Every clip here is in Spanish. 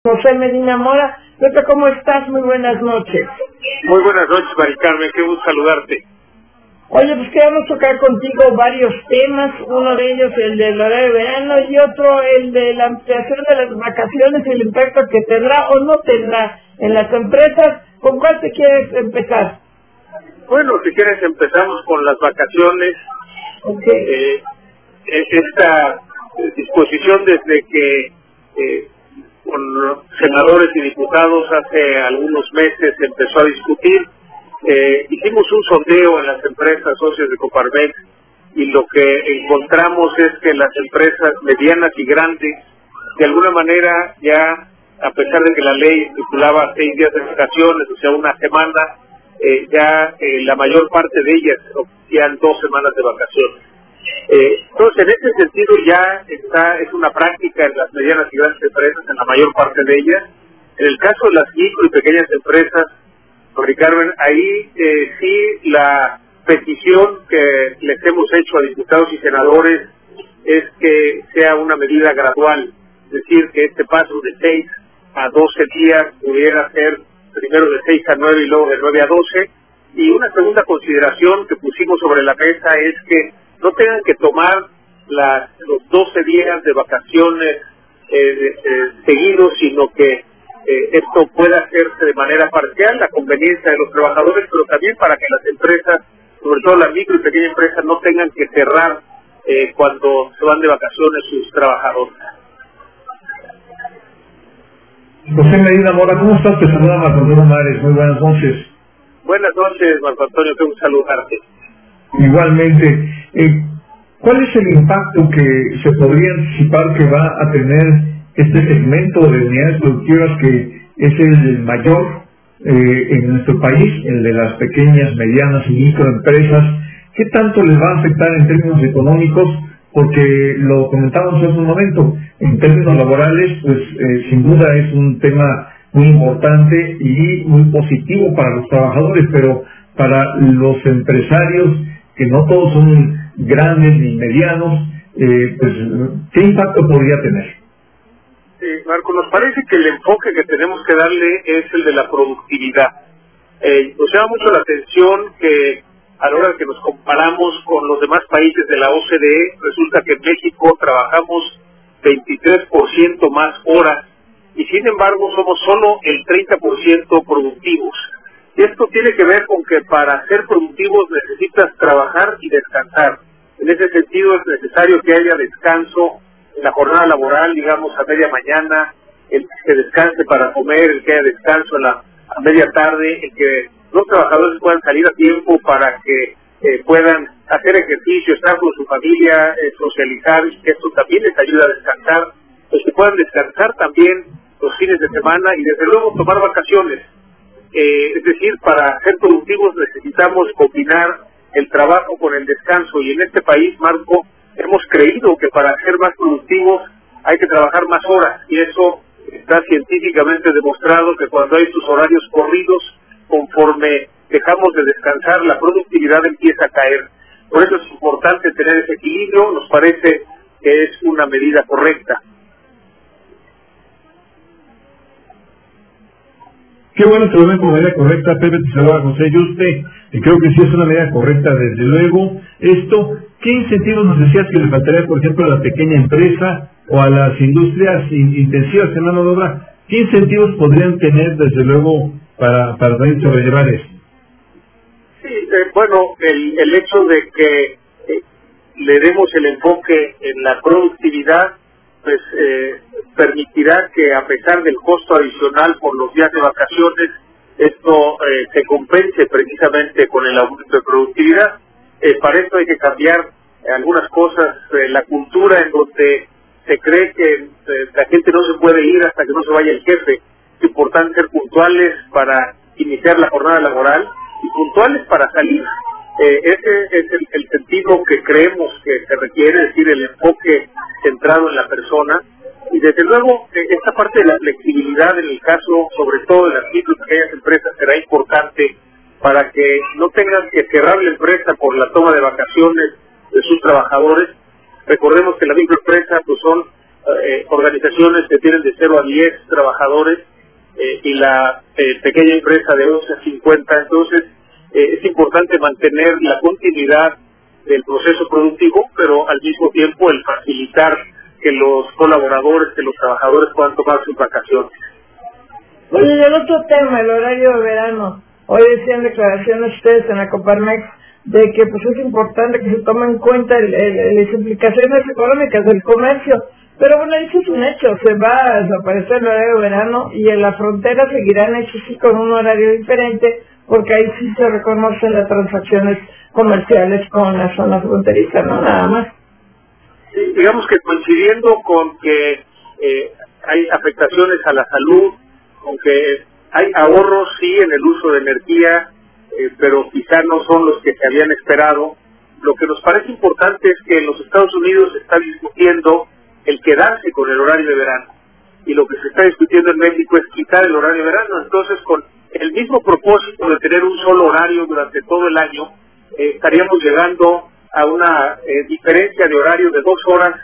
José Medina Mora. Pepe, ¿cómo estás? Muy buenas noches. Muy buenas noches, Mari Carmen, qué gusto saludarte. Oye, pues queremos tocar contigo varios temas, uno de ellos el del horario de verano y otro el de la ampliación de las vacaciones y el impacto que tendrá o no tendrá en las empresas. ¿Con cuál te quieres empezar? Bueno, si quieres empezamos con las vacaciones. Okay. Esta disposición desde que con senadores y diputados hace algunos meses se empezó a discutir. Hicimos un sondeo en las empresas socias de Coparmex y lo que encontramos es que las empresas medianas y grandes, de alguna manera ya, a pesar de que la ley estipulaba 6 días de vacaciones, o sea, una semana, la mayor parte de ellas ofrecían 2 semanas de vacaciones. Entonces, en ese sentido ya es una práctica en las medianas y grandes empresas, en la mayor parte de ellas. En el caso de las micro y pequeñas empresas, Mari Carmen, ahí sí la petición que les hemos hecho a diputados y senadores es que sea una medida gradual, es decir, que este paso de 6 a 12 días pudiera ser primero de 6 a 9 y luego de 9 a 12. Y una segunda consideración que pusimos sobre la mesa es que no tengan que tomar los 12 días de vacaciones seguidos, sino que esto pueda hacerse de manera parcial, la conveniencia de los trabajadores, pero también para que las empresas, sobre todo las micro y pequeñas empresas, no tengan que cerrar cuando se van de vacaciones sus trabajadores. José Medina Mora, ¿cómo estás? Te saluda Marco Antonio Mares, muy buenas noches. Buenas noches, Marco Antonio, qué gusto saludarte. Igualmente, ¿cuál es el impacto que se podría anticipar que va a tener este segmento de unidades productivas que es el mayor en nuestro país, el de las pequeñas, medianas y microempresas? ¿Qué tanto les va a afectar en términos económicos? Porque lo comentábamos hace un momento, en términos laborales, pues sin duda es un tema muy importante y muy positivo para los trabajadores, pero para los empresarios, que no todos son grandes ni medianos, pues ¿qué impacto podría tener? Marco, nos parece que el enfoque que tenemos que darle es el de la productividad. Nos llama mucho la atención que a la hora de que nos comparamos con los demás países de la OCDE, resulta que en México trabajamos 23% más horas y sin embargo somos solo el 30% productivos. Y esto tiene que ver con que para ser productivos necesitas trabajar y descansar. En ese sentido es necesario que haya descanso en la jornada laboral, digamos a media mañana, el que descanse para comer, el que haya descanso a media tarde, el que los trabajadores puedan salir a tiempo para que puedan hacer ejercicio, estar con su familia, socializar, y que esto también les ayuda a descansar, pues que puedan descansar también los fines de semana y desde luego tomar vacaciones. Es decir, para ser productivos necesitamos combinar el trabajo con el descanso y en este país, Marco, hemos creído que para ser más productivos hay que trabajar más horas y eso está científicamente demostrado que cuando hay sus horarios corridos, conforme dejamos de descansar, la productividad empieza a caer. Por eso es importante tener ese equilibrio, nos parece que es una medida correcta. Qué bueno que lo ven como medida correcta, Pepe, te saluda José Yuste, y creo que sí es una medida correcta, desde luego. ¿Qué incentivos nos decías que le faltaría, por ejemplo, a la pequeña empresa o a las industrias intensivas en mano de obra? ¿Qué incentivos podrían tener, desde luego, para sobrellevar eso? Sí, bueno, el hecho de que le demos el enfoque en la productividad, pues permitirá que a pesar del costo adicional por los días de vacaciones, esto se compense precisamente con el aumento de productividad. Para esto hay que cambiar algunas cosas, la cultura en donde se cree que la gente no se puede ir hasta que no se vaya el jefe. Es importante ser puntuales para iniciar la jornada laboral y puntuales para salir. Ese es el sentido que creemos que se requiere, es decir, el enfoque centrado en la persona. Y desde luego, esta parte de la flexibilidad en el caso, sobre todo de las micro y pequeñas empresas, será importante para que no tengan que cerrar la empresa por la toma de vacaciones de sus trabajadores. Recordemos que la microempresa pues son organizaciones que tienen de 0 a 10 trabajadores y la pequeña empresa de 11 a 50. Entonces es importante mantener la continuidad del proceso productivo, pero al mismo tiempo el facilitar que los colaboradores, que los trabajadores puedan tomar sus vacaciones. Oye, y el otro tema, el horario de verano. Hoy decían declaraciones ustedes en la Coparmex de que pues es importante que se tomen en cuenta las implicaciones económicas del comercio. Pero bueno, eso es un hecho, se va a desaparecer el horario de verano y en la frontera seguirán hechos sí con un horario diferente, porque ahí sí se reconocen las transacciones comerciales con la zona fronteriza, ¿no? Nada más. Sí, digamos que coincidiendo con que hay afectaciones a la salud, aunque hay ahorros sí en el uso de energía, pero quizá no son los que se habían esperado. Lo que nos parece importante es que en los Estados Unidos se está discutiendo el quedarse con el horario de verano, y lo que se está discutiendo en México es quitar el horario de verano. Entonces, con el mismo propósito de tener un solo horario durante todo el año, estaríamos llegando a una diferencia de horario de 2 horas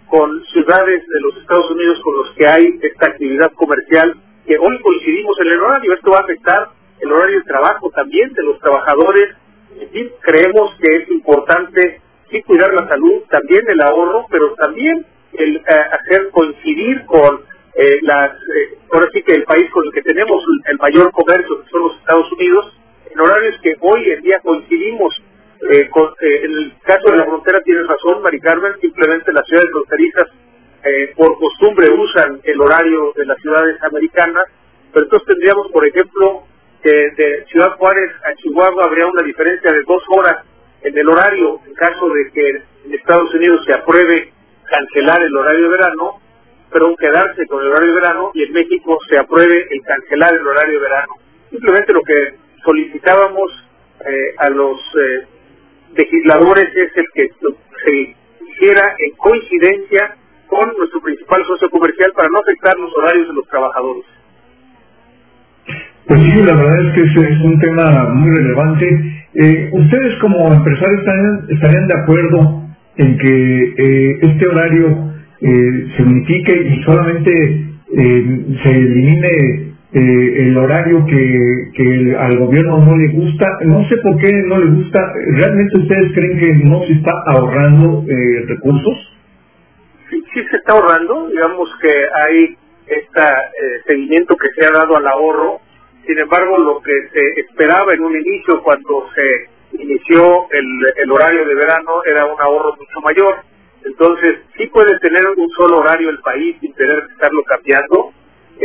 con ciudades de los Estados Unidos con los que hay esta actividad comercial, que hoy coincidimos en el horario. Esto va a afectar el horario de trabajo también de los trabajadores. Sí, creemos que es importante sí cuidar la salud, también el ahorro, pero también el hacer coincidir con ahora sí que el país con el que tenemos el mayor comercio, que son los Estados Unidos, en horarios que hoy en día coincidimos. En el caso de la frontera tienes razón, Mari Carmen, simplemente las ciudades fronterizas por costumbre usan el horario de las ciudades americanas, pero entonces tendríamos, por ejemplo, que de Ciudad Juárez a Chihuahua habría una diferencia de 2 horas en el horario, en caso de que en Estados Unidos se apruebe cancelar el horario de verano, pero quedarse con el horario de verano, y en México se apruebe el cancelar el horario de verano. Simplemente lo que solicitábamos a los legisladores es el que se hiciera en coincidencia con nuestro principal socio comercial para no afectar los horarios de los trabajadores. Pues sí, la verdad es que ese es un tema muy relevante. ¿Ustedes como empresarios estarían de acuerdo en que este horario se unifique y solamente se elimine el horario que al gobierno no le gusta? No sé por qué no le gusta. ¿Realmente ustedes creen que no se está ahorrando recursos? Sí se está ahorrando. Digamos que hay este seguimiento que se ha dado al ahorro. Sin embargo, lo que se esperaba en un inicio, cuando se inició el horario de verano, era un ahorro mucho mayor. Entonces, sí puede tener un solo horario el país sin tener que estarlo cambiando.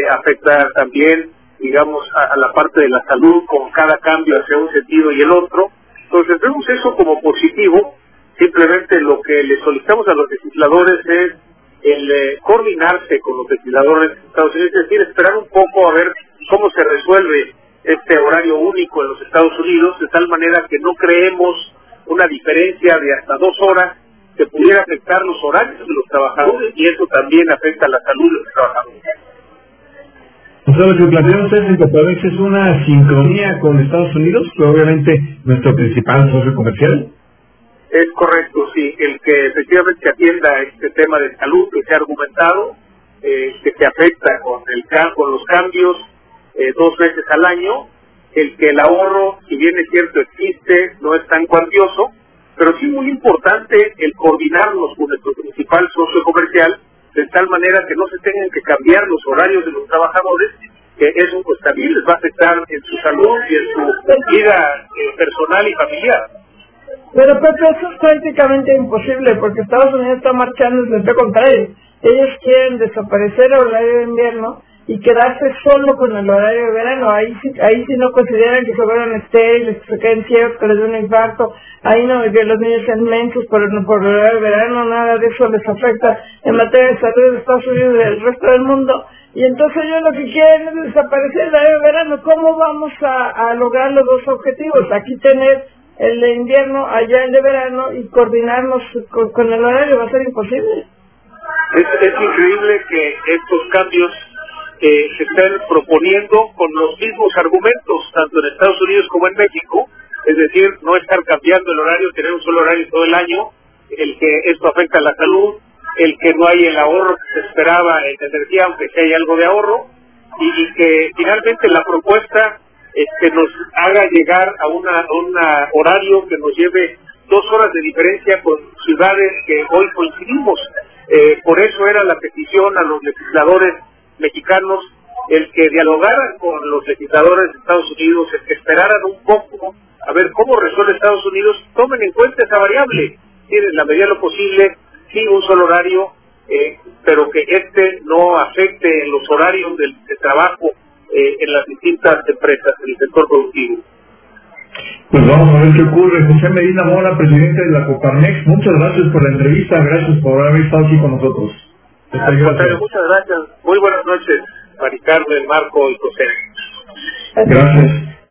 Afecta también, digamos, a la parte de la salud, con cada cambio hacia un sentido y el otro. Entonces, vemos eso como positivo. Simplemente lo que le solicitamos a los legisladores es el coordinarse con los legisladores de Estados Unidos, es decir, esperar un poco a ver cómo se resuelve este horario único en los Estados Unidos, de tal manera que no creemos una diferencia de hasta 2 horas que pudiera afectar los horarios de los trabajadores, y eso también afecta la salud de los trabajadores. O sea, lo que plantean ustedes en Coparmex es una sincronía con Estados Unidos, que obviamente nuestro principal socio comercial. Es correcto, sí, el que efectivamente atienda este tema de salud que se ha argumentado, que se afecta con los cambios 2 veces al año, el que el ahorro, si bien es cierto existe, no es tan cuantioso, pero sí muy importante el coordinarnos con nuestro principal socio comercial, de tal manera que no se tengan que cambiar los horarios de los trabajadores, que eso pues también les va a afectar en su salud y en su vida personal y familiar. Pero Pepe, eso es prácticamente imposible, porque Estados Unidos está marchando en sentido contrario. Ellos quieren desaparecer el horario de invierno y quedarse solo con el horario de verano. Ahí sí no consideran que se vuelvan estériles, que se queden ciegos, que les dé un infarto. Ahí no, que los niños sean mensos por el horario de verano, nada de eso les afecta en materia de salud de Estados Unidos y del resto del mundo. Y entonces ellos lo que quieren es desaparecer el horario de verano. ¿Cómo vamos a lograr los 2 objetivos? Aquí tener el de invierno, allá el de verano, y coordinarnos con el horario va a ser imposible. Es increíble que estos cambios se estén proponiendo con los mismos argumentos, tanto en Estados Unidos como en México, es decir, no estar cambiando el horario, tener un solo horario todo el año, el que esto afecta a la salud, el que no hay el ahorro que se esperaba en energía, aunque sí hay algo de ahorro, y que finalmente la propuesta nos haga llegar a un horario que nos lleve 2 horas de diferencia con ciudades que hoy coincidimos. Por eso era la petición a los legisladores mexicanos, el que dialogaran con los legisladores de Estados Unidos, el que esperaran un poco a ver cómo resuelve Estados Unidos, tomen en cuenta esa variable, en la medida de lo posible, sí un solo horario, pero que no afecte en los horarios de trabajo en las distintas empresas del sector productivo. Pues vamos a ver qué ocurre. José Medina Mora, presidente de la Coparmex, muchas gracias por la entrevista, gracias por haber estado aquí con nosotros. Muchas gracias. Muy buenas noches, Mari Carmen, Marco y José. Gracias.